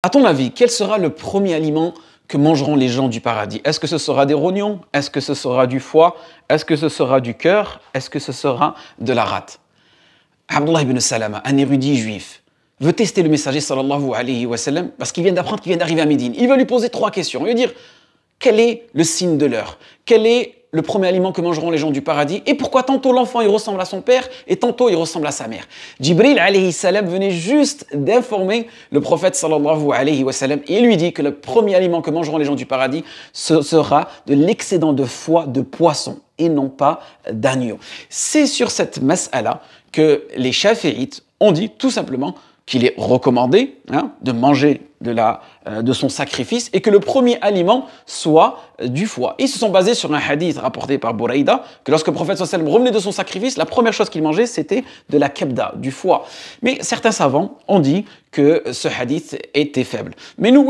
À ton avis, quel sera le premier aliment que mangeront les gens du paradis? Est-ce que ce sera des rognons? Est-ce que ce sera du foie? Est-ce que ce sera du cœur? Est-ce que ce sera de la rate? Abdullah ibn Salama, un érudit juif, veut tester le messager sallallahu alayhi wa sallam parce qu'il vient d'apprendre qu'il vient d'arriver à Médine. Il veut lui poser trois questions. Il veut dire, quel est le signe de l'heure? Quel est le premier aliment que mangeront les gens du paradis? Et pourquoi tantôt l'enfant il ressemble à son père et tantôt il ressemble à sa mère? Jibril alayhi salam venait juste d'informer le prophète sallallahu alayhi wa sallam et il lui dit que le premier aliment que mangeront les gens du paradis ce sera de l'excédent de foie de poisson et non pas d'agneau. C'est sur cette mas'ala que les chafi'ites ont dit tout simplement qu'il est recommandé de manger de son sacrifice et que le premier aliment soit du foie. Ils se sont basés sur un hadith rapporté par Buraïda que lorsque le prophète sallallahu alayhi wa sallam revenait de son sacrifice, la première chose qu'il mangeait c'était de la kebda, du foie. Mais certains savants ont dit que ce hadith était faible. Mais nous,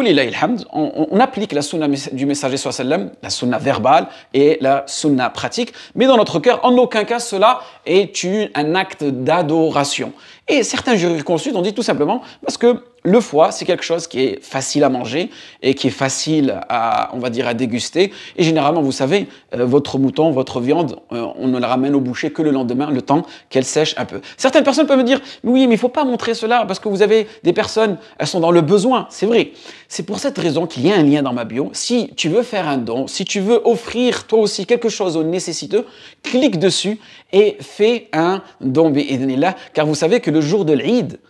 on applique la sunna du messager sallallahu alayhi wa sallam, la sunna verbale et la sunna pratique, mais dans notre cœur, en aucun cas cela est un acte d'adoration. Et certains jurisconsultes ont dit tout simplement parce que le foie, c'est quelque chose qui est facile à manger et qui est facile à, on va dire, à déguster. Et généralement, vous savez, votre mouton, votre viande, on ne la ramène au boucher que le lendemain, le temps qu'elle sèche un peu. Certaines personnes peuvent me dire, oui, mais il ne faut pas montrer cela parce que vous avez des personnes, elles sont dans le besoin. C'est vrai. C'est pour cette raison qu'il y a un lien dans ma bio. Si tu veux faire un don, si tu veux offrir toi aussi quelque chose aux nécessiteux, clique dessus et fais un don bi'idhnillah. Car vous savez que le jour de l'Eid,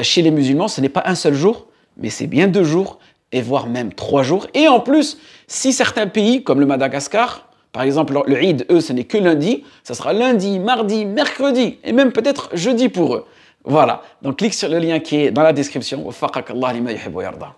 chez les musulmans, ce n'est pas un seul jour, mais c'est bien 2 jours, et voire même 3 jours. Et en plus, si certains pays, comme le Madagascar, par exemple, le Eid, eux, ce n'est que lundi, ça sera lundi, mardi, mercredi, et même peut-être jeudi pour eux. Voilà, donc clique sur le lien qui est dans la description. Waffaqak Allah lima yuhibbu wa yarda.